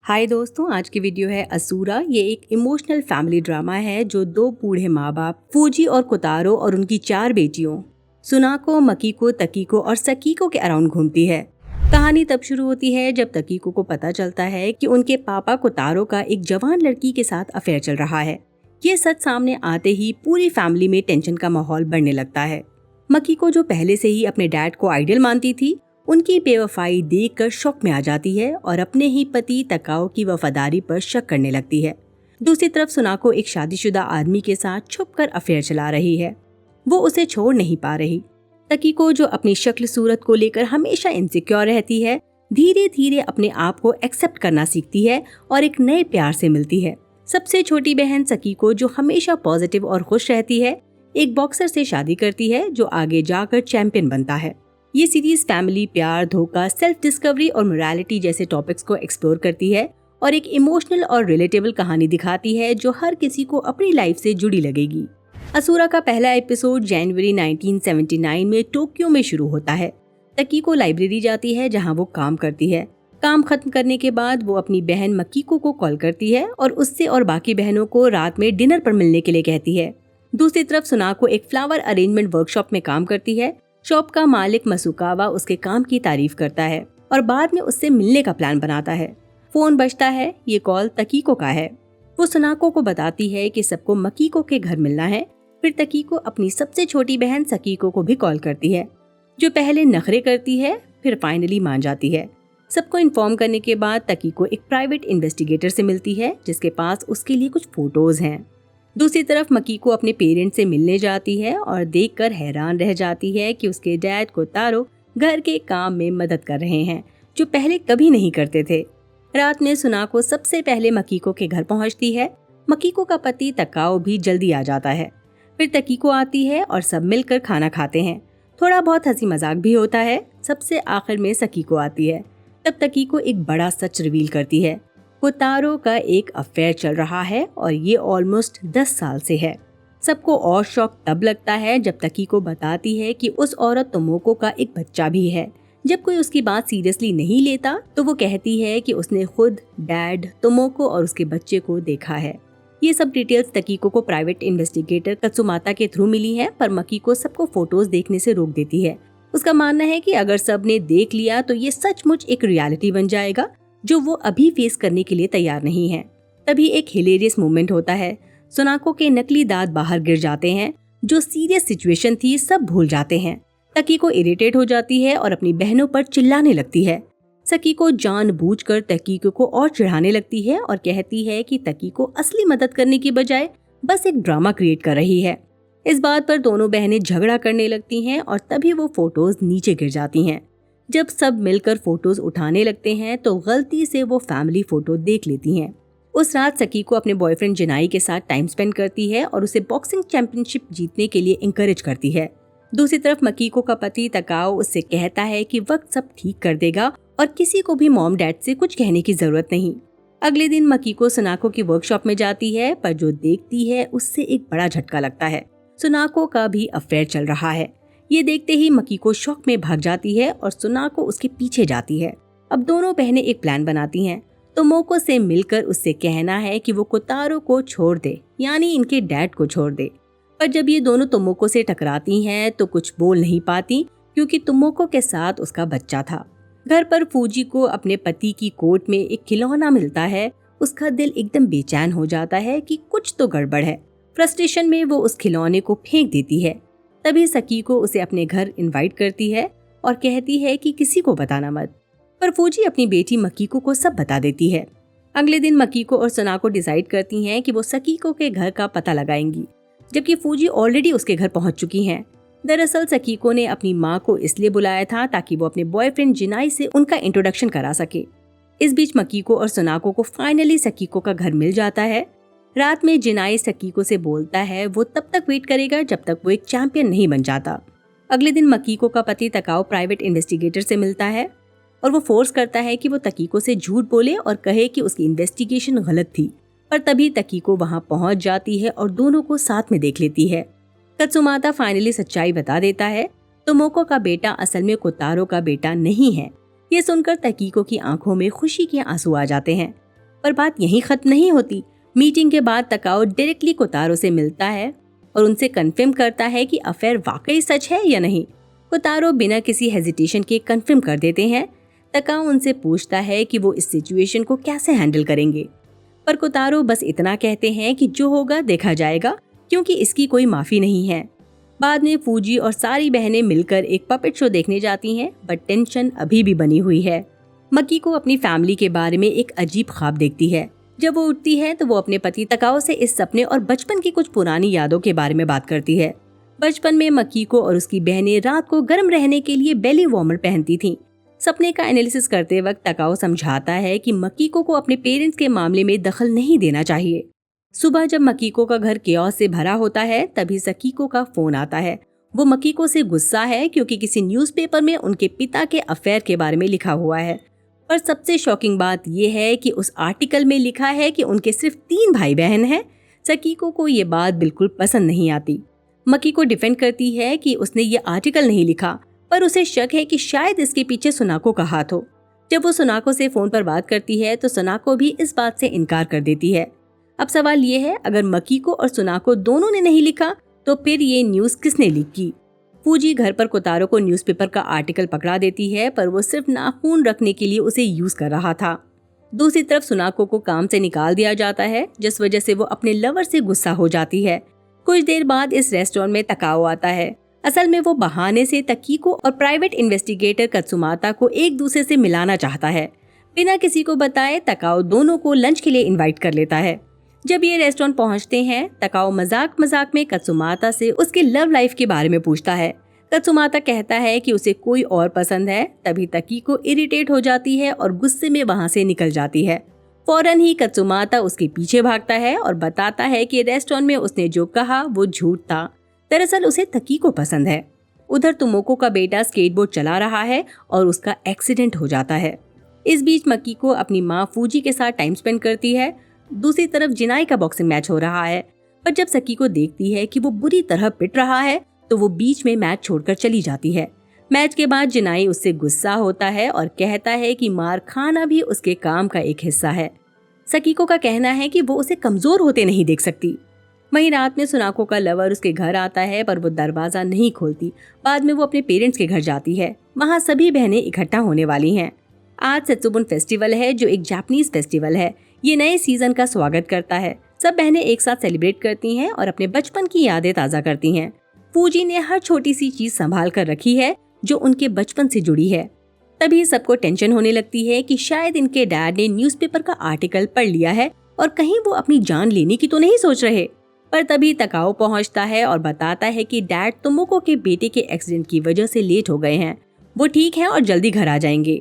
हाय दोस्तों, आज की वीडियो है असूरा। ये एक इमोशनल फैमिली ड्रामा है जो दो बूढ़े माँ बाप फूजी और कोतारो और उनकी 4 बेटियों सुनाको, मकीको, तकीको और सकीको के अराउंड घूमती है। कहानी तब शुरू होती है जब तकीको को पता चलता है कि उनके पापा कोतारो का एक जवान लड़की के साथ अफेयर चल रहा है। ये सच सामने आते ही पूरी फैमिली में टेंशन का माहौल बढ़ने लगता है। मकीको, जो पहले से ही अपने डैड को आइडियल मानती थी, उनकी बेवफाई देखकर शॉक में आ जाती है और अपने ही पति तकाओ की वफादारी पर शक करने लगती है। दूसरी तरफ सुनाको एक शादीशुदा आदमी के साथ छुपकर अफेयर चला रही है। वो उसे छोड़ नहीं पा रही। तकीको, जो अपनी शक्ल सूरत को लेकर हमेशा इनसिक्योर रहती है, धीरे धीरे अपने आप को एक्सेप्ट करना सीखती है और एक नए प्यार से मिलती है। सबसे छोटी बहन सकीको, जो हमेशा पॉजिटिव और खुश रहती है, एक बॉक्सर से शादी करती है जो आगे जाकर चैंपियन बनता है। ये सीरीज फैमिली, प्यार, धोखा, सेल्फ डिस्कवरी और मोरालिटी जैसे टॉपिक्स को एक्सप्लोर करती है और एक इमोशनल और रिलेटेबल कहानी दिखाती है जो हर किसी को अपनी लाइफ से जुड़ी लगेगी। असूरा का पहला एपिसोड जनवरी 1979 में टोक्यो में शुरू होता है। तकीको लाइब्रेरी जाती है जहां वो काम करती है। काम खत्म करने के बाद वो अपनी बहन मकीको को कॉल करती है और उससे और बाकी बहनों को रात में डिनर पर मिलने के लिए कहती है। दूसरी तरफ सुनाको एक फ्लावर अरेंजमेंट वर्कशॉप में काम करती है। शॉप का मालिक मसुकावा उसके काम की तारीफ करता है और बाद में उससे मिलने का प्लान बनाता है। फोन बजता है। ये कॉल तकीको का है। वो सुनाको को बताती है कि सबको मकीको के घर मिलना है। फिर तकीको अपनी सबसे छोटी बहन सकीको को भी कॉल करती है, जो पहले नखरे करती है फिर फाइनली मान जाती है। सबको इन्फॉर्म करने के बाद तकीको एक प्राइवेट इन्वेस्टिगेटर से मिलती है जिसके पास उसके लिए कुछ फोटोज हैं। दूसरी तरफ मकीको अपने पेरेंट्स से मिलने जाती है और देखकर हैरान रह जाती है कि उसके डैड कोतारो घर के काम में मदद कर रहे हैं, जो पहले कभी नहीं करते थे। रात में सुनाको सबसे पहले मकीको के घर पहुंचती है। मकीको का पति तकाओ भी जल्दी आ जाता है। फिर तकीको आती है और सब मिलकर खाना खाते हैं। थोड़ा बहुत हंसी मजाक भी होता है। सबसे आखिर में सकीको आती है। तब तकीको एक बड़ा सच रिवील करती है। कोतारो का एक अफेयर चल रहा है और ये ऑलमोस्ट 10 साल से है। सबको और शॉक तब लगता है जब तकीको बताती है कि उस औरत तोमोको का एक बच्चा भी है। जब कोई उसकी बात सीरियसली नहीं लेता तो वो कहती है कि उसने खुद डैड, तोमोको और उसके बच्चे को देखा है। ये सब डिटेल्स तकीको को प्राइवेट इन्वेस्टिगेटर कत्सुमाता के थ्रू मिली है, पर मकीको सबको फोटोज देखने से रोक देती है। उसका मानना है कि अगर सबने देख लिया तो ये सचमुच एक रियलिटी बन जाएगा जो वो अभी फेस करने के लिए तैयार नहीं है। तभी एक हिलेरियस मोमेंट होता है। सुनाको के नकली दांत बाहर गिर जाते हैं। जो सीरियस सिचुएशन थी सब भूल जाते हैं। तकीको इरिटेट हो जाती है और अपनी बहनों पर चिल्लाने लगती है। सकीको जानबूझकर तकीको को और चिढ़ाने लगती है और कहती है कि तकीको असली मदद करने की बजाय बस एक ड्रामा क्रिएट कर रही है। इस बात पर दोनों बहनें झगड़ा करने लगती हैं और तभी वो फोटोज नीचे गिर जाती हैं। जब सब मिलकर फोटोज उठाने लगते हैं तो गलती से वो फैमिली फोटो देख लेती हैं। उस रात सकीको अपने बॉयफ्रेंड जिनाई के साथ टाइम स्पेंड करती है और उसे बॉक्सिंग चैंपियनशिप जीतने के लिए इंकरेज करती है। दूसरी तरफ मकीको का पति तकाओ उससे कहता है कि वक्त सब ठीक कर देगा और किसी को भी मॉम डैड से कुछ कहने की जरूरत नहीं। अगले दिन मकीको सुनाको की वर्कशॉप में जाती है, पर जो देखती है उससे एक बड़ा झटका लगता है। सुनाको का भी अफेयर चल रहा है। ये देखते ही मकीको शॉक में भाग जाती है और सुनाको उसके पीछे जाती है। अब दोनों बहनें एक प्लान बनाती हैं। तोमोको से मिलकर उससे कहना है कि वो कोतारो को छोड़ दे, यानी इनके डैड को छोड़ दे। पर जब ये दोनों तोमोको से टकराती हैं तो कुछ बोल नहीं पाती, क्योंकि तोमोको के साथ उसका बच्चा था। घर पर फूजी को अपने पति की कोर्ट में एक खिलौना मिलता है। उसका दिल एकदम बेचैन हो जाता है कि कुछ तो गड़बड़ है। फ्रस्ट्रेशन में वो उस खिलौने को फेंक देती है। तभी सकीको उसे अपने घर इनवाइट करती है और कहती है कि किसी को बताना मत। पर फूजी अपनी बेटी मकीको को सब बता देती है। अगले दिन मकीको और सुनाको डिसाइड करती हैं कि वो सकीको के घर का पता लगाएंगी, जबकि फूजी ऑलरेडी उसके घर पहुंच चुकी हैं। दरअसल सकीको ने अपनी माँ को इसलिए बुलाया था ताकि वो अपने बॉयफ्रेंड जिनाई से उनका इंट्रोडक्शन करा सके। इस बीच मकीको और सुनाको को फाइनली सकीको का घर मिल जाता है। रात में जिनाई सकीको से बोलता है वो तब तक वेट करेगा जब तक वो एक चैंपियन नहीं बन जाता। अगले दिन मकीको का पति तकाओ प्राइवेट इन्वेस्टिगेटर से मिलता है और वो फोर्स करता है कि वो तकीको से झूठ बोले और कहे कि उसकी इन्वेस्टिगेशन गलत थी। पर तभी तकीको वहां पहुंच जाती है और दोनों को साथ में देख लेती है। कत्सुमाता फाइनली सच्चाई बता देता है। तोमोको का बेटा असल में कोतारो का बेटा नहीं है। ये सुनकर तकीको की आंखों में खुशी के आंसू आ जाते हैं। पर बात यहीं खत्म नहीं होती। मीटिंग के बाद तकाओ डायरेक्टली कोतारो से मिलता है और उनसे कंफर्म करता है कि अफेयर वाकई सच है या नहीं। कोतारो बिना किसी हेजिटेशन के कंफर्म कर देते हैं। तकाओ उनसे पूछता है कि वो इस सिचुएशन को कैसे हैंडल करेंगे, पर कोतारो बस इतना कहते हैं कि जो होगा देखा जाएगा, क्योंकि इसकी कोई माफी नहीं है। बाद में फूजी और सारी बहनें मिलकर एक पपेट शो देखने जाती हैं, बट टेंशन अभी भी बनी हुई है। मकी को अपनी फैमिली के बारे में एक अजीब ख्वाब देखती है। जब वो उठती है तो वो अपने पति तकाओ से इस सपने और बचपन की कुछ पुरानी यादों के बारे में बात करती है। बचपन में मकी को और उसकी बहनें रात को गर्म रहने के लिए बेली वार्मर पहनती थीं। सपने का एनालिसिस करते वक्त तकाओ समझाता है कि मकीको को अपने पेरेंट्स के मामले में दखल नहीं देना चाहिए। सुबह जब मकीको का घर केओस से भरा होता है, तभी सकीको का फोन आता है। वो मकीको से गुस्सा है क्योंकि किसी न्यूज़पेपर में उनके पिता के अफेयर के बारे में लिखा हुआ है। पर सबसे शॉकिंग बात यह है कि उस आर्टिकल में लिखा है कि उनके सिर्फ 3 भाई बहन हैं। सकीको को ये बात बिल्कुल पसंद नहीं आती। मकीको डिफेंड करती है कि उसने ये आर्टिकल नहीं लिखा, पर उसे शक है कि शायद इसके पीछे सुनाको का हाथ हो। जब वो सुनाको से फोन पर बात करती है तो सुनाको भी इस बात से इनकार कर देती है। अब सवाल ये है, अगर मकीको और सुनाको दोनों ने नहीं लिखा तो फिर ये न्यूज़ किसने लीक की? फूजी घर पर कोतारो को न्यूज़पेपर का आर्टिकल पकड़ा देती है, पर वो सिर्फ नाखून रखने के लिए उसे यूज कर रहा था। दूसरी तरफ सुनाको को काम से निकाल दिया जाता है, जिस वजह से वो अपने लवर से गुस्सा हो जाती है। कुछ देर बाद इस रेस्टोरेंट में तकाओ आता है। असल में वो बहाने से तकीको और प्राइवेट इन्वेस्टिगेटर कत्सुमाता को एक दूसरे से मिलाना चाहता है। बिना किसी को बताए तकाओ दोनों को लंच के लिए इनवाइट कर लेता है। जब ये रेस्टोरेंट पहुंचते हैं, तकाओ मजाक मजाक में कत्सुमाता से उसके लव लाइफ के बारे में पूछता है। कत्सुमाता कहता है कि उसे कोई और पसंद है। तभी तकीको इरिटेट हो जाती है और गुस्से में वहां से निकल जाती है। फौरन ही कत्सुमाता उसके पीछे भागता है और बताता है कि रेस्टोरेंट में उसने जो कहा वो झूठ था। दरअसल उसे तकीको पसंद है। उधर तुमोको का बेटा स्केटबोर्ड चला रहा है और उसका एक्सीडेंट हो जाता है। इस बीच मकीको अपनी माँ फूजी के साथ टाइम स्पेंड करती है। दूसरी तरफ जिनाई का बॉक्सिंग मैच हो रहा है, पर जब सकीको देखती है कि वो बुरी तरह पिट रहा है तो वो बीच में मैच छोड़कर चली जाती है। मैच के बाद जिनाई उससे गुस्सा होता है और कहता है कि मार खाना भी उसके काम का एक हिस्सा है। सकीको का कहना है कि वो उसे कमजोर होते नहीं देख सकती। वहीं रात में सुनाको का लवर उसके घर आता है, पर वो दरवाजा नहीं खोलती। बाद में वो अपने पेरेंट्स के घर जाती है। वहाँ सभी बहनें इकट्ठा होने वाली हैं। आज सेत्सुबुन फेस्टिवल है, जो एक जापानीज फेस्टिवल है। ये नए सीजन का स्वागत करता है। सब बहनें एक साथ सेलिब्रेट करती हैं और अपने बचपन की यादें ताज़ा करती हैं। फूजी ने हर छोटी सी चीज संभाल कर रखी है जो उनके बचपन से जुड़ी है। तभी सबको टेंशन होने लगती है कि शायद इनके डैड ने न्यूज़पेपर का आर्टिकल पढ़ लिया है और कहीं वो अपनी जान लेने की तो नहीं सोच रहे। पर तभी तकाओ पहुंचता है और बताता है कि डैड तुमोको के बेटे के एक्सीडेंट की वजह से लेट हो गए हैं। वो ठीक है और जल्दी घर आ जाएंगे।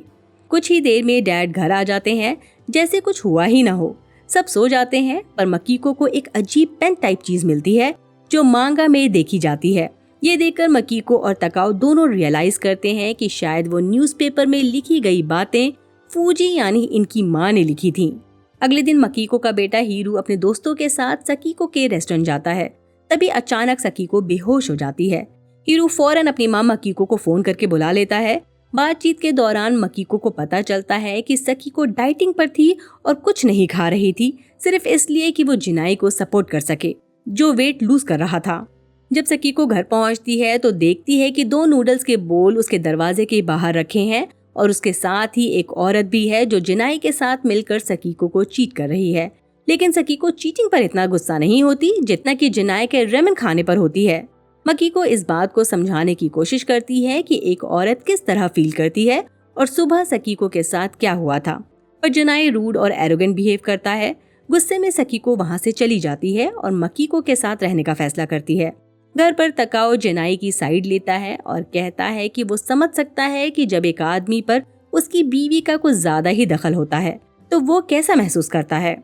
कुछ ही देर में डैड घर आ जाते हैं, जैसे कुछ हुआ ही ना हो। सब सो जाते हैं, पर मकीको को एक अजीब पेन टाइप चीज मिलती है जो मांगा में देखी जाती है। ये देखकर मकीको और तकाओ दोनों रियलाइज करते हैं कि शायद वो न्यूज़पेपर में लिखी गई बातें फूजी यानी इनकी माँ ने लिखी थीं। अगले दिन मकीको का बेटा हीरू अपने दोस्तों के साथ सकीको के रेस्टोरेंट जाता है। तभी अचानक सकीको बेहोश हो जाती है। हीरू फौरन अपनी माँ मकीको को फोन करके बुला लेता है। बातचीत के दौरान मकीको को पता चलता है कि सकीको डाइटिंग पर थी और कुछ नहीं खा रही थी, सिर्फ इसलिए कि वो जिनाई को सपोर्ट कर सके, जो वेट लूज कर रहा था। जब सकीको घर पहुंचती है तो देखती है कि 2 नूडल्स के बोल उसके दरवाजे के बाहर रखे हैं और उसके साथ ही एक औरत भी है जो जिनाई के साथ मिलकर सकीको को चीट कर रही है। लेकिन सकीको चीटिंग पर इतना गुस्सा नहीं होती जितना कि जिनाई के रेमन खाने पर होती है। मकीको इस बात को समझाने की कोशिश करती है कि एक औरत किस तरह फील करती है और सुबह सकीको के साथ क्या हुआ था, पर जिनाई रूड और एरोगेंट बिहेव करता है। गुस्से में सकीको वहां से चली जाती है और मकीको के साथ रहने का फैसला करती है। घर पर तकाओ जिनाई की साइड लेता है और कहता है कि वो समझ सकता है कि जब एक आदमी पर उसकी बीवी का कुछ ज्यादा ही दखल होता है तो वो कैसा महसूस करता है।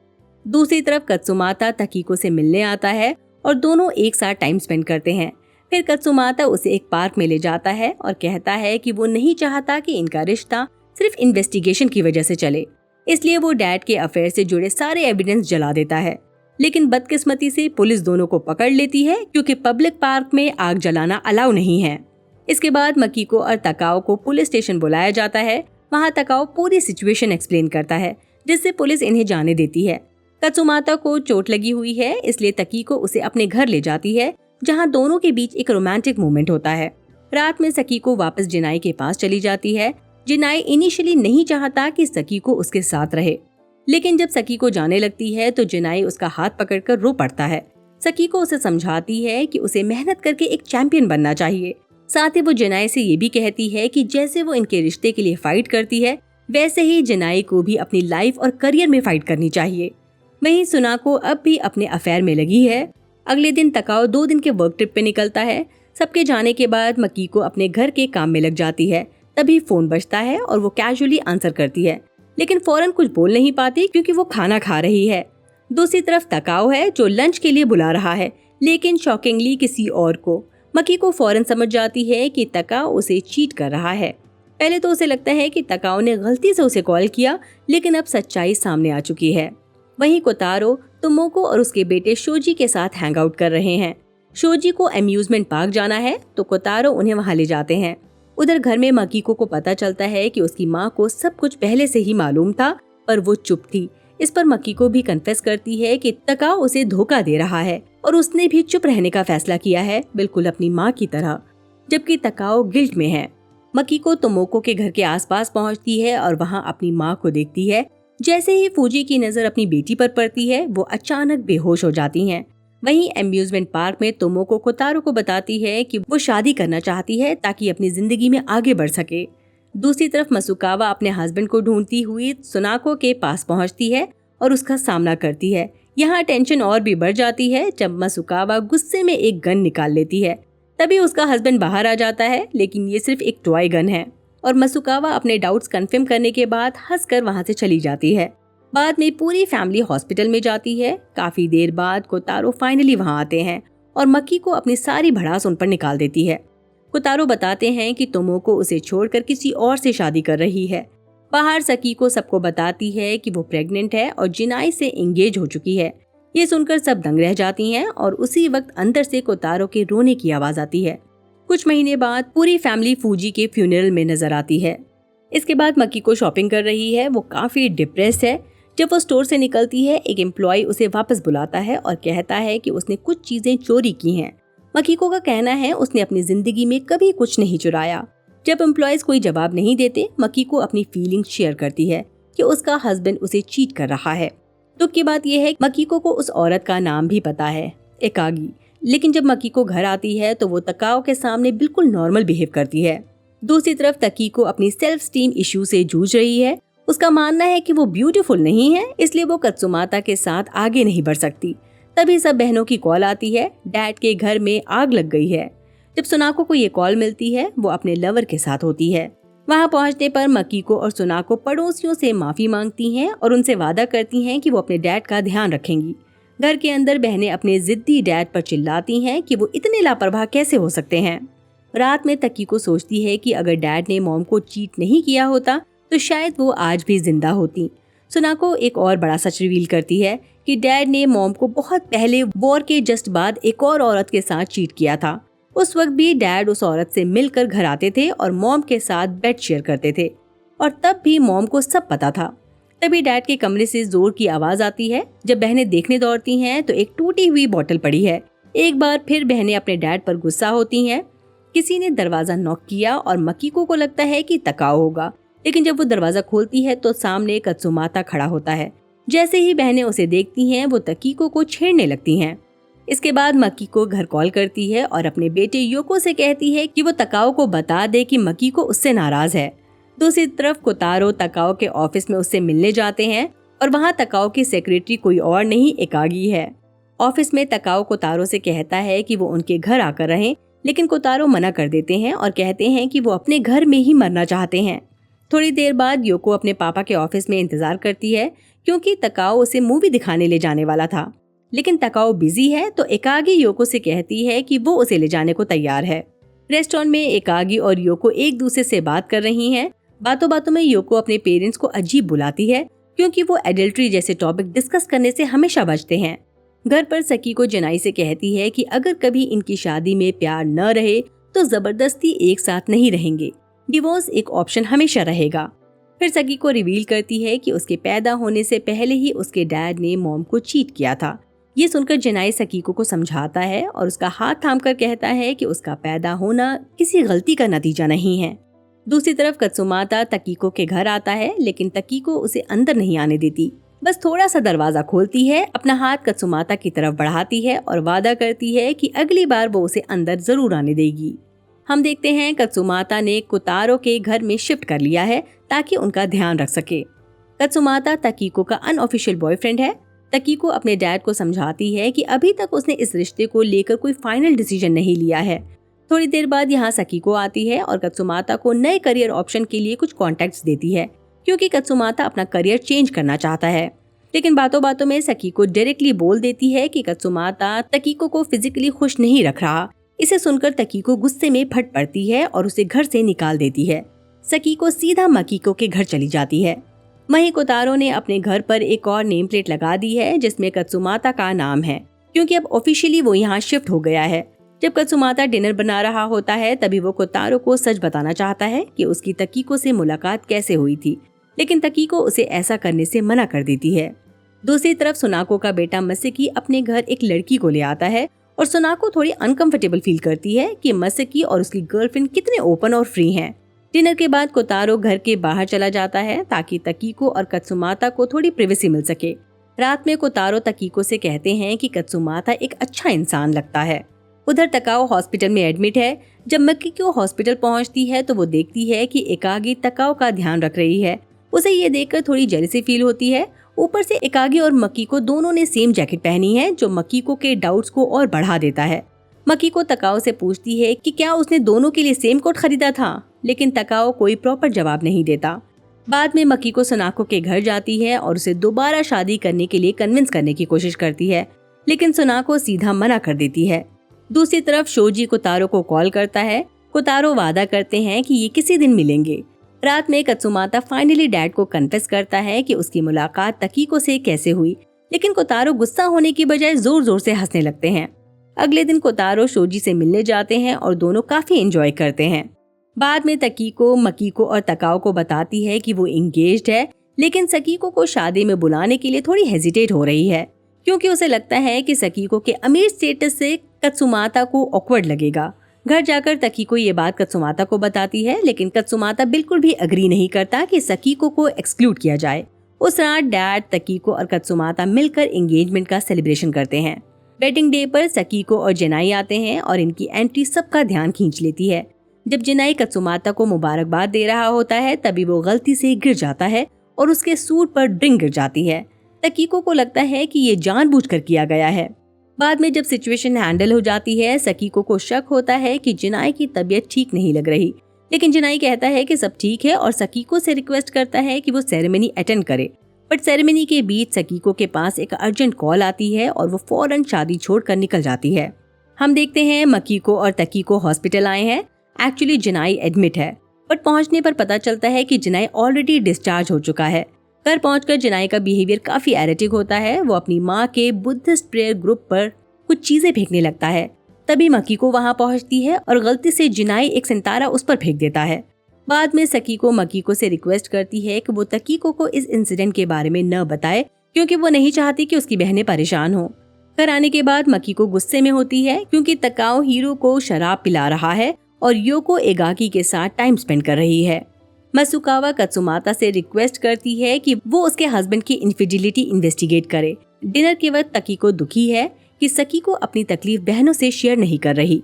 दूसरी तरफ कत्सुमाता तकीको से मिलने आता है और दोनों एक साथ टाइम स्पेंड करते हैं। फिर कत्सुमाता उसे एक पार्क में ले जाता है और कहता है कि वो नहीं चाहता कि इनका रिश्ता सिर्फ इन्वेस्टिगेशन की वजह से चले, इसलिए वो डैड के अफेयर से जुड़े सारे एविडेंस जला देता है। लेकिन बदकिस्मती से पुलिस दोनों को पकड़ लेती है क्योंकि पब्लिक पार्क में आग जलाना अलाउ नहीं है। इसके बाद मकीको और तकाओ को पुलिस स्टेशन बुलाया जाता है। वहाँ तकाओ पूरी सिचुएशन एक्सप्लेन करता है, जिससे पुलिस इन्हें जाने देती है। कत्सुमाता को चोट लगी हुई है, इसलिए तकीको उसे अपने घर ले जाती है, जहां दोनों के बीच एक रोमांटिक मोमेंट होता है। रात में सकीको वापस जिनाई के पास चली जाती है। जिनाई इनिशियली नहीं चाहता कि सकीको उसके साथ रहे, लेकिन जब सकीको जाने लगती है तो जिनाई उसका हाथ पकड़कर रो पड़ता है। सकीको उसे समझाती है कि उसे मेहनत करके एक चैंपियन बनना चाहिए। साथ ही वो जिनाई से ये भी कहती है कि जैसे वो इनके रिश्ते के लिए फाइट करती है, वैसे ही जिनाई को भी अपनी लाइफ और करियर में फाइट करनी चाहिए। वहीं सुनाको अब भी अपने अफेयर में लगी है। अगले दिन तकाओ 2 दिन के वर्क ट्रिप पे निकलता है। सबके जाने के बाद मकीको अपने घर के काम में लग जाती है। तभी फोन बजता है और वो कैजुअली आंसर करती है, लेकिन फौरन कुछ बोल नहीं पाती क्योंकि वो खाना खा रही है। दूसरी तरफ तकाओ है जो लंच के लिए बुला रहा है, लेकिन शॉकिंगली किसी और को। मकीको फौरन समझ जाती है कि तकाओ उसे चीट कर रहा है। पहले तो उसे लगता है कि तकाओ ने गलती से उसे कॉल किया, लेकिन अब सच्चाई सामने आ चुकी है। वहीं कोतारो तोमोको और उसके बेटे शोजी के साथ हैंग आउट कर रहे हैं। शोजी को अम्यूजमेंट पार्क जाना है तो कोतारो उन्हें वहां ले जाते हैं। उधर घर में मकीको को पता चलता है कि उसकी माँ को सब कुछ पहले से ही मालूम था, पर वो चुप थी। इस पर मकीको भी कन्फेस करती है कि तकाओ उसे धोखा दे रहा है और उसने भी चुप रहने का फैसला किया है, बिल्कुल अपनी माँ की तरह, जबकि तकाओ गिल्ट में है। मकीको तोमोको के घर के आसपास पहुंचती है और वहां अपनी माँ को देखती है। जैसे ही फूजी की नजर अपनी बेटी पर पड़ती है, वो अचानक बेहोश हो जाती हैं। वहीं अम्यूजमेंट पार्क में तोमोको कोतारो को बताती है कि वो शादी करना चाहती है ताकि अपनी जिंदगी में आगे बढ़ सके। दूसरी तरफ मसुकावा अपने हस्बैंड को ढूंढती हुई सुनाको के पास पहुंचती है और उसका सामना करती है। यहाँ टेंशन और भी बढ़ जाती है जब मसुकावा गुस्से में एक गन निकाल लेती है। तभी उसका हस्बैंड बाहर आ जाता है, लेकिन ये सिर्फ एक टॉय गन है और मसुकावा अपने डाउट्स कंफर्म करने के बाद हंसकर वहां से चली जाती है। बाद में पूरी फैमिली हॉस्पिटल में जाती है। काफी देर बाद कोतारो फाइनली वहां आते हैं और मकी को अपनी सारी भड़ास उन पर निकाल देती है। कोतारो बताते हैं कि तोमोको उसे छोड़कर किसी और से शादी कर रही है। बाहर सकीको सबको बताती है कि वो प्रेग्नेंट है और जिनाई से एंगेज हो चुकी है। ये सुनकर सब दंग रह जाती हैं और उसी वक्त अंदर से कोतारो के रोने की आवाज आती है। कुछ महीने बाद पूरी फैमिली फूजी के फ्यूनरल में नजर आती है। इसके बाद मकीको शॉपिंग कर रही है। वो काफी डिप्रेस है। जब वो स्टोर से निकलती है, एक एम्प्लॉय उसे वापस बुलाता है और कहता है कि उसने कुछ चीजें चोरी की हैं। मकीको का कहना है उसने अपनी जिंदगी में कभी कुछ नहीं चुराया। जब एम्प्लॉयज कोई जवाब नहीं देते, मकीको अपनी फीलिंग्स शेयर करती है कि उसका हस्बैंड उसे चीट कर रहा है। दुख की बात यह है मकीको को उस औरत का नाम भी पता है, एकागी। लेकिन जब मकीको घर आती है तो वो तकाओ के सामने बिल्कुल नॉर्मल बिहेव करती है। दूसरी तरफ तकीको अपनी सेल्फ स्टीम इश्यू से जूझ रही है। उसका मानना है कि वो ब्यूटीफुल नहीं है, इसलिए वो कत्सुमाता के साथ आगे नहीं बढ़ सकती। तभी सब बहनों की कॉल आती है। डैड के घर में आग लग गई है। जब सुनाको को ये कॉल मिलती है, वो अपने लवर के साथ होती है। वहां पहुंचने पर मकीको और सुनाको पड़ोसियों से माफी मांगती हैं और उनसे वादा करती हैं कि वो अपने डैड का ध्यान रखेंगी। घर के अंदर बहनें अपने जिद्दी डैड पर चिल्लाती हैं कि वो इतने लापरवाह कैसे हो सकते हैं। रात में तकीको सोचती है कि अगर डैड ने मॉम को चीट नहीं किया होता तो शायद वो आज भी जिंदा होती। सुनाको एक और बड़ा सच रिवील करती है कि डैड ने मॉम को बहुत पहले वॉर के जस्ट बाद एक और औरत के साथ चीट किया था। उस वक्त भी डैड उस औरत से मिलकर घर आते थे और मॉम के साथ बेड शेयर करते थे, और तब भी मॉम को सब पता था। तभी डैड के कमरे से जोर की आवाज आती है। जब बहनें देखने दौड़ती हैं तो एक टूटी हुई बोतल पड़ी है। एक बार फिर बहनें अपने डैड पर गुस्सा होती हैं। किसी ने दरवाजा नॉक किया और मकीको को लगता है कि तकाओ होगा, लेकिन जब वो दरवाजा खोलती है तो सामने कत्सुमाता खड़ा होता है। जैसे ही बहनें उसे देखती हैं, वो तकीको को छेड़ने लगती हैं। इसके बाद मकीको घर कॉल करती है और अपने बेटे योको से कहती है कि वो तकाओ को बता दे कि मकीको उससे नाराज है। दूसरी तरफ कोतारो तकाओ के ऑफिस में उससे मिलने जाते हैं और वहाँ तकाओ की सेक्रेटरी कोई और नहीं, एकागी है। ऑफिस में तकाओ कोतारो से कहता है कि वो उनके घर आकर रहें, लेकिन कोतारो मना कर देते हैं और कहते हैं कि वो अपने घर में ही मरना चाहते हैं। थोड़ी देर बाद योको अपने पापा के ऑफिस में इंतजार करती है क्योंकि तकाओ उसे मूवी दिखाने ले जाने वाला था, लेकिन तकाओ बिजी है तो एकागी योको से कहती है कि वो उसे ले जाने को तैयार है। रेस्टोरेंट में एकागी और योको एक दूसरे से बात कर रही हैं। बातों बातों में योको अपने पेरेंट्स को अजीब बुलाती है क्योंकि वो एडल्ट्री जैसे टॉपिक डिस्कस करने से हमेशा बचते हैं। घर पर सकीको जिनाई से कहती है कि अगर कभी इनकी शादी में प्यार न रहे तो जबरदस्ती एक साथ नहीं रहेंगे, डिवोर्स एक ऑप्शन हमेशा रहेगा। फिर सकीको रिवील करती है कि उसके पैदा होने से पहले ही उसके डैड ने मॉम को चीट किया था। ये सुनकर जिनाई सकीको को समझाता है और उसका हाथ थामकर कहता है कि उसका पैदा होना किसी गलती का नतीजा नहीं है। दूसरी तरफ कत्सुमाता तकीको के घर आता है, लेकिन तकीको उसे अंदर नहीं आने देती। बस थोड़ा सा दरवाजा खोलती है, अपना हाथ कत्सुमाता की तरफ बढ़ाती है और वादा करती है कि अगली बार वो उसे अंदर जरूर आने देगी। हम देखते हैं कत्सुमाता ने कोतारो के घर में शिफ्ट कर लिया है ताकि उनका ध्यान रख सके। कत्सुमाता तकीको का अनऑफिशियल बॉयफ्रेंड है। तकीको अपने डैड को समझाती है कि अभी तक उसने इस रिश्ते को लेकर कोई फाइनल डिसीजन नहीं लिया है। थोड़ी देर बाद यहाँ सकीको आती है और कत्सुमाता को नए करियर ऑप्शन के लिए कुछ कॉन्टेक्ट्स देती है, क्योंकि कत्सुमाता अपना करियर चेंज करना चाहता है। लेकिन बातों बातों में सकीको डायरेक्टली बोल देती है कि कत्सुमाता तकीको को फिजिकली खुश नहीं रख रहा। इसे सुनकर तकीको गुस्से में फट पड़ती है और उसे घर से निकाल देती है। सकीको सीधा मकीको के घर चली जाती है। वहीं कोतारो ने अपने घर पर एक और नेम प्लेट लगा दी है जिसमें कत्सुमाता का नाम है, क्योंकि अब ऑफिशियली वो यहाँ शिफ्ट हो गया है। जब कत्सुमाता डिनर बना रहा होता है तभी वो कोतारो को सच बताना चाहता है कि उसकी तकीको से मुलाकात कैसे हुई थी, लेकिन तकीको उसे ऐसा करने से मना कर देती है। दूसरी तरफ सुनाको का बेटा मसकी अपने घर एक लड़की को ले आता है और सुनाको थोड़ी अनकंफर्टेबल फील करती है कि मसकी और उसकी गर्लफ्रेंड कितने ओपन और फ्री हैं। डिनर के बाद कोतारो घर के बाहर चला जाता है ताकि तकीको और कत्सुमाता को थोड़ी प्राइवेसी मिल सके। रात में कोतारो तकीको से कहते हैं कि कत्सुमाता एक अच्छा इंसान लगता है। उधर तकाओ हॉस्पिटल में एडमिट है। जब मकीको हॉस्पिटल पहुंचती है तो वो देखती है कि एकागी तकाओ का ध्यान रख रही है। उसे ये देखकर थोड़ी जेलसी फील होती है। ऊपर से एकागी और मकीको दोनों ने सेम जैकेट पहनी है, जो मकीको के डाउट्स को और बढ़ा देता है। मकीको तकाओ से पूछती है कि क्या उसने दोनों के लिए सेम कोट खरीदा था, लेकिन तकाओ कोई प्रॉपर जवाब नहीं देता। बाद में मकीको सुनाको के घर जाती है और उसे दोबारा शादी करने के लिए कन्विंस करने की कोशिश करती है, लेकिन सुनाको सीधा मना कर देती है। दूसरी तरफ शोजी कोतारो को कॉल करता है। कोतारो वादा करते हैं कि ये किसी दिन मिलेंगे। रात में कत्सुमाता फाइनली डैड को कन्फेस करता है कि उसकी मुलाकात तकीको से कैसे हुई, लेकिन कोतारो गुस्सा होने की बजाय जोर जोर से हंसने लगते हैं। अगले दिन कोतारो शोजी से मिलने जाते हैं और दोनों काफी एंजॉय करते हैं। बाद में तकीको मकीको और तकाओ को बताती है कि वो इंगेज्ड है, लेकिन सकीको को शादी में बुलाने के लिए थोड़ी हेजिटेट हो रही है, क्योंकि उसे लगता है कि सकीको के अमीर स्टेटस से कत्सुमाता को ऑकवर्ड लगेगा। घर जाकर तकीको ये बात कत्सुमाता को बताती है, लेकिन कत्सुमाता बिल्कुल भी अग्री नहीं करता कि सकीको को एक्सक्लूड किया जाए। उस रात डैड, तकीको और कत्सुमाता मिलकर एंगेजमेंट का सेलिब्रेशन करते हैं। वेडिंग डे पर सकीको और जिनाई आते हैं और इनकी एंट्री सबका ध्यान खींच लेती है। जब जिनाई कत्सुमाता को मुबारकबाद दे रहा होता है तभी वो गलती से गिर जाता है और उसके सूट पर ड्रिंक गिर जाती है। तकीको को लगता है कि ये जानबूझकर किया गया है। बाद में जब सिचुएशन हैंडल हो जाती है, सकीको को शक होता है कि जिनाई की तबीयत ठीक नहीं लग रही, लेकिन जिनाई कहता है कि सब ठीक है और सकीको से रिक्वेस्ट करता है कि वो सेरेमनी अटेंड करे। बट सेरेमनी के बीच सकीको के पास एक अर्जेंट कॉल आती है और वो फौरन शादी छोड़कर निकल जाती है। हम देखते हैं मकीको और तकीको हॉस्पिटल आए हैं। एक्चुअली जिनाई एडमिट है, बट पहुंचने पर पता चलता है कि जिनाई ऑलरेडी डिस्चार्ज हो चुका है। घर पहुंचकर जिनाई का बिहेवियर काफी एरेटिक होता है। वो अपनी माँ के बुद्धिस्ट प्रेयर ग्रुप पर कुछ चीजें फेंकने लगता है। तभी मकीको वहां पहुंचती है और गलती से जिनाई एक सितारा उस पर फेंक देता है। बाद में सकीको मकीको से रिक्वेस्ट करती है कि वो तकीको को इस इंसिडेंट के बारे में न बताए, क्योंकि वो नहीं चाहती कि उसकी बहनें परेशान हो। घर आने के बाद मकीको गुस्से में होती है क्योंकि तकाओ हीरो को शराब पिला रहा है और योको एगाकी के साथ टाइम स्पेंड कर रही है। मसुकावा कत्सुमाता से रिक्वेस्ट करती है कि वो उसके हस्बैंड की इनफिडिलिटी इन्वेस्टिगेट करे। डिनर के वक्त तकीको दुखी है कि सकीको अपनी तकलीफ बहनों से शेयर नहीं कर रही।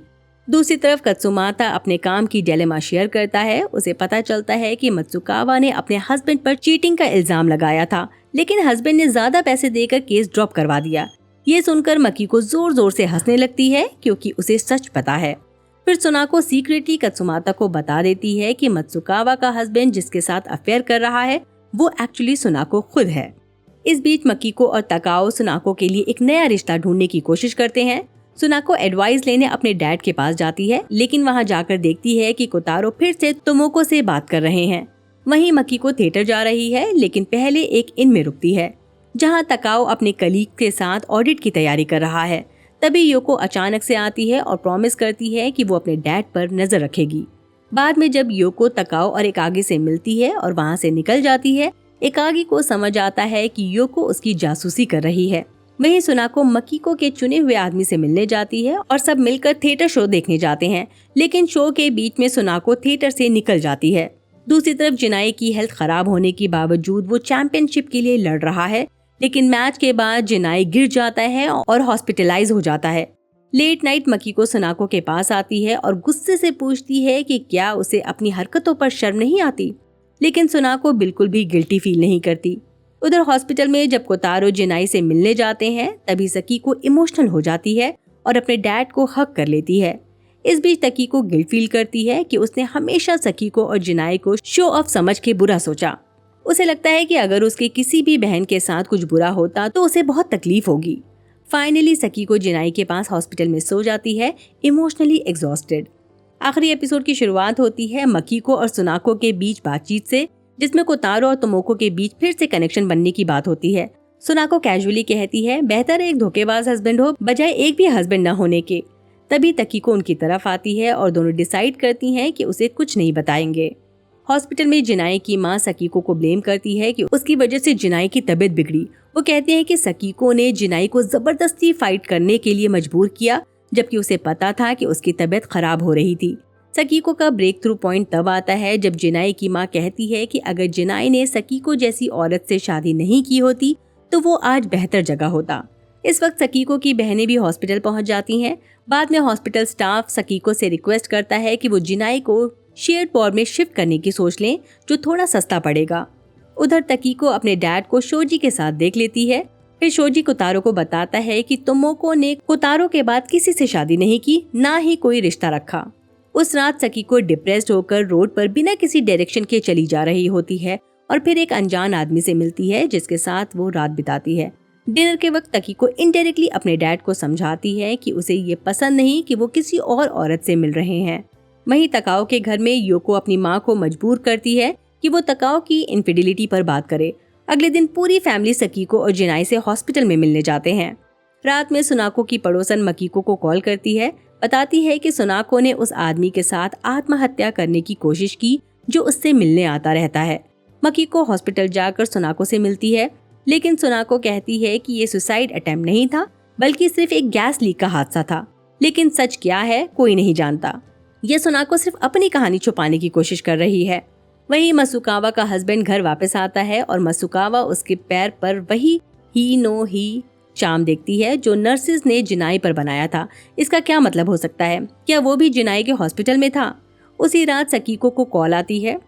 दूसरी तरफ कत्सुमाता अपने काम की डिलेमा शेयर करता है। उसे पता चलता है कि मत्सुकावा ने अपने हस्बैंड पर चीटिंग का इल्जाम लगाया था, लेकिन हस्बैंड ने ज्यादा पैसे देकर केस ड्रॉप करवा दिया। ये सुनकर मकीको जोर जोर से हंसने लगती है क्योंकि उसे सच पता है। फिर सुनाको सीक्रेटली कत्सुमाता को बता देती है कि मत्सुकावा का हस्बैंड जिसके साथ अफेयर कर रहा है वो एक्चुअली सुनाको खुद है। इस बीच मकीको और तकाओ सुनाको के लिए एक नया रिश्ता ढूंढने की कोशिश करते हैं। सुनाको एडवाइस लेने अपने डैड के पास जाती है, लेकिन वहां जाकर देखती है कि कोतारो फिर से तोमोको से बात कर रहे हैं। वहीं मकीको थिएटर जा रही है, लेकिन पहले एक इन में रुकती है जहां तकाओ अपने कलीग के साथ ऑडिट की तैयारी कर रहा है। तभी योको अचानक से आती है और प्रॉमिस करती है कि वो अपने डैड पर नजर रखेगी। बाद में जब योको तकाओ और एकागी से मिलती है और वहाँ से निकल जाती है, एकागी को समझ आता है कि योको उसकी जासूसी कर रही है। वहीं सुनाको मकीको के चुने हुए आदमी से मिलने जाती है और सब मिलकर थिएटर शो देखने जाते हैं, लेकिन शो के बीच में सुनाको थिएटर से निकल जाती है। दूसरी तरफ जिनाई की हेल्थ खराब होने के बावजूद वो चैंपियनशिप के लिए लड़ रहा है, लेकिन मैच के बाद जिनाई गिर जाता है और हॉस्पिटलाइज हो जाता है। लेट नाइट मकीको सुनाको के पास आती है और गुस्से से पूछती है कि क्या उसे अपनी हरकतों पर शर्म नहीं आती, लेकिन सुनाको बिल्कुल भी गिल्टी फील नहीं करती। उधर हॉस्पिटल में जब कोतारो जिनाई से मिलने जाते हैं, तभी सकीको इमोशनल हो जाती है और अपने डैड को हक कर लेती है। इस बीच तकीको गिल्ट फील करती है कि उसने हमेशा सकीको और जिनाई को शो ऑफ समझ के बुरा सोचा। उसे लगता है कि अगर उसके किसी भी बहन के साथ कुछ बुरा होता तो उसे बहुत तकलीफ होगी। फाइनली सकीको जिनाई के पास हॉस्पिटल में सो जाती है, इमोशनली एग्जॉस्टेड। आखिरी एपिसोड की शुरुआत होती है मकीको और सुनाको के बीच बातचीत से, जिसमें कोतारो और तोमोको के बीच फिर से कनेक्शन बनने की बात होती है। सुनाको कैजुअली कहती है बेहतर है एक धोखेबाज हस्बैंड हो बजाय एक भी हस्बैंड न होने के। तभी तकीको उनकी तरफ आती है और दोनों डिसाइड करती हैं कि उसे कुछ नहीं बताएंगे। हॉस्पिटल में जिनाई की माँ सकीको को ब्लेम करती है कि उसकी वजह से जिनाई की तबीयत बिगड़ी। वो कहते हैं कि सकीको ने जिनाई को जबरदस्ती फाइट करने के लिए मजबूर किया, जबकि उसे पता था कि उसकी तबीयत खराब हो रही थी। सकीको का ब्रेक थ्रू पॉइंट तब आता है जब जिनाई की माँ कहती है कि अगर जिनाई ने सकीको जैसी औरत से शादी नहीं की होती तो वो आज बेहतर जगह होता। इस वक्त सकीको की बहनें भी हॉस्पिटल पहुंच जाती हैं। बाद में हॉस्पिटल स्टाफ सकीको से रिक्वेस्ट करता है कि वो जिनाई को शेयर्ड वार्ड में शिफ्ट करने की सोच लें, जो थोड़ा सस्ता पड़ेगा। उधर तकीको अपने डैड को शोजी के साथ देख लेती है। फिर शोजी कोतारो को बताता है कि तोमोको ने कोतारो के बाद किसी से शादी नहीं की, ना ही कोई रिश्ता रखा। उस रात सकीको डिप्रेस्ड होकर रोड पर बिना किसी डायरेक्शन के चली जा रही होती है और फिर एक अनजान आदमी से मिलती है, जिसके साथ वो रात बिताती है। डिनर के वक्त तकीको इनडायरेक्टली अपने डैड को समझाती है कि उसे ये पसंद नहीं कि वो किसी और औरत से मिल रहे हैं। वहीं तकाओ के घर में योको अपनी माँ को मजबूर करती है कि वो तकाओ की इनफिडिलिटी पर बात करे। अगले दिन पूरी फैमिली सकीको और जिनाई से हॉस्पिटल में मिलने जाते हैं। रात में सुनाको की पड़ोसन मकीको को कॉल करती है, बताती है कि सुनाको ने उस आदमी के साथ आत्महत्या करने की कोशिश की जो उससे मिलने आता रहता है। मकीको हॉस्पिटल जाकर सुनाको से मिलती है, लेकिन सुनाको कहती है कि ये सुसाइड अटेम्प्ट नहीं था, बल्कि सिर्फ एक गैस लीक का हादसा था। लेकिन सच क्या है कोई नहीं जानता। ये सुनाको सिर्फ अपनी कहानी छुपाने की कोशिश कर रही है। वहीं मसुकावा का हस्बैंड घर वापस आता है और मसुकावा उसके पैर पर वही ही नो ही चाम देखती है जो नर्सिस ने जिनाई पर बनाया था। इसका क्या मतलब हो सकता है? क्या वो भी जिनाई के हॉस्पिटल में था? उसी रात सकीको को कॉल आती है।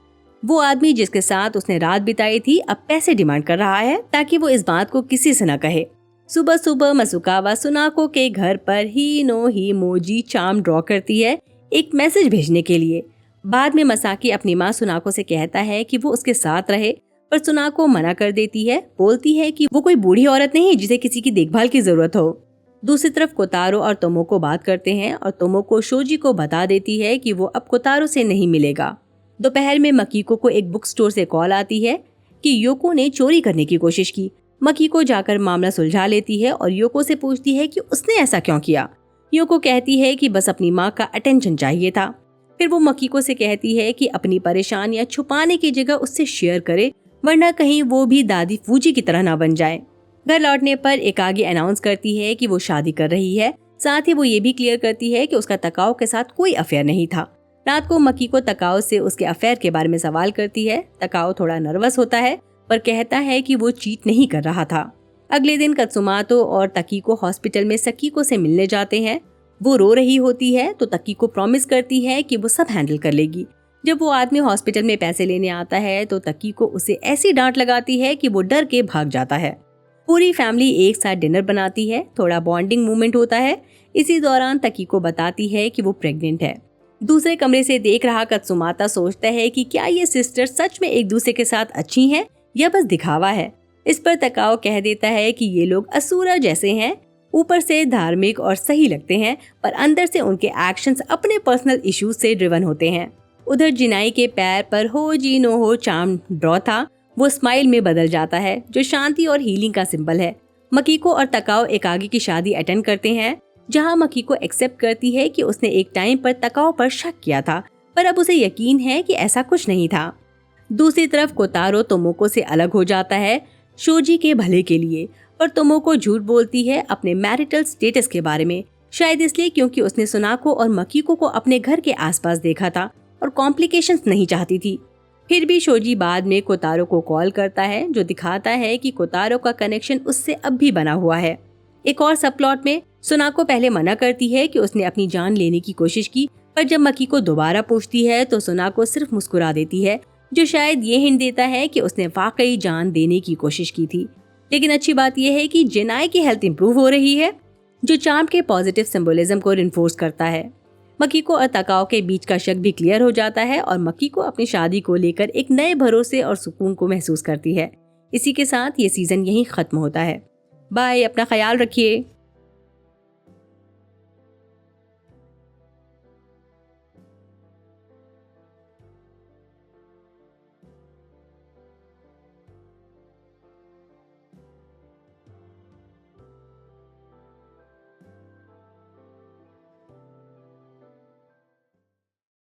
वो आदमी जिसके साथ उसने रात बिताई थी अब पैसे डिमांड कर रहा है ताकि वो इस बात को किसी से न कहे। सुबह सुबह मसुकावा सुनाको के घर पर ही नो ही मोजी चाम ड्रॉ करती है एक मैसेज भेजने के लिए। बाद में मसाकी अपनी माँ सुनाको से कहता है कि वो उसके साथ रहे, पर सुनाको मना कर देती है, बोलती है कि वो कोई बूढ़ी औरत नहीं जिसे किसी की देखभाल की जरूरत हो। दूसरी तरफ कोतारो और तोमोको बात करते हैं और तोमोको शोजी को बता देती है कि वो अब कोतारो से नहीं मिलेगा। दोपहर में मकीको को एक बुक स्टोर से कॉल आती है कि योको ने चोरी करने की कोशिश की। मकीको जाकर मामला सुलझा लेती है और योको से पूछती है कि उसने ऐसा क्यों किया। योको कहती है कि बस अपनी माँ का अटेंशन चाहिए था। फिर वो मकीको से कहती है कि अपनी परेशानियां छुपाने की जगह उससे शेयर करे, वरना कहीं वो भी दादी फूजी की तरह ना बन जाए। घर लौटने पर एकागी अनाउंस करती है कि वो शादी कर रही है। साथ ही वो ये भी क्लियर करती है कि उसका तकाओ के साथ कोई अफेयर नहीं था। रात को मकीको तकाओ से उसके अफेयर के बारे में सवाल करती है। तकाओ थोड़ा नर्वस होता है पर कहता है कि वो चीट नहीं कर रहा था। अगले दिन कत्सुमातो और तकीको हॉस्पिटल में सकीको से मिलने जाते हैं। वो रो रही होती है तो तकीको प्रॉमिस करती है कि वो सब हैंडल कर लेगी। जब वो आदमी हॉस्पिटल में पैसे लेने आता है तो तकीको उसे ऐसी डांट लगाती है कि वो डर के भाग जाता है। पूरी फैमिली एक साथ डिनर बनाती है, थोड़ा बॉन्डिंग मूवमेंट होता है। इसी दौरान तकीको बताती है कि वो प्रेग्नेंट है। दूसरे कमरे से देख रहा कत्सुमाता सोचता है कि क्या ये सिस्टर सच में एक दूसरे के साथ अच्छी हैं या बस दिखावा है। इस पर तकाओ कह देता है कि ये लोग असुरा जैसे हैं, ऊपर से धार्मिक और सही लगते हैं पर अंदर से उनके एक्शंस अपने पर्सनल इश्यूज से ड्रिवन होते हैं। उधर जिनाई के पैर पर हो जी नो हो चार्म ड्रॉ था, वो स्माइल में बदल जाता है जो शांति और हीलिंग का सिंबल है। मकीको और तकाओ एकागी की शादी अटेंड करते हैं, जहां मकीको एक्सेप्ट करती है कि उसने एक टाइम पर तकाओ पर शक किया था, पर अब उसे यकीन है कि ऐसा कुछ नहीं था। दूसरी तरफ कोतारो तोमोको से अलग हो जाता है शोजी के भले के लिए, पर तोमोको झूठ बोलती है अपने मैरिटल स्टेटस के बारे में, शायद इसलिए क्योंकि उसने सुनाको और मकीको को अपने घर के आसपास देखा था और कॉम्प्लिकेशंस नहीं चाहती थी। फिर भी शोजी बाद में कोतारो को कॉल करता है, जो दिखाता है कि कोतारो का कनेक्शन उससे अब भी बना हुआ है। एक और सबप्लॉट में सुनाको पहले मना करती है कि उसने अपनी जान लेने की कोशिश की, पर जब मकीको दोबारा पूछती है तो सुनाको सिर्फ मुस्कुरा देती है, जो शायद ये हिंट देता है कि उसने वाकई जान देने की कोशिश की थी। लेकिन अच्छी बात यह है कि जिनाई की हेल्थ इंप्रूव हो रही है, जो चार्म के पॉजिटिव सिंबोलिज्म को रिन्फोर्स करता है। मकीको और तकाओ के बीच का शक भी क्लियर हो जाता है और मकीको अपनी शादी को लेकर एक नए भरोसे और सुकून को महसूस करती है। इसी के साथ ये सीजन यहीं खत्म होता है। बाय, अपना ख्याल रखिए।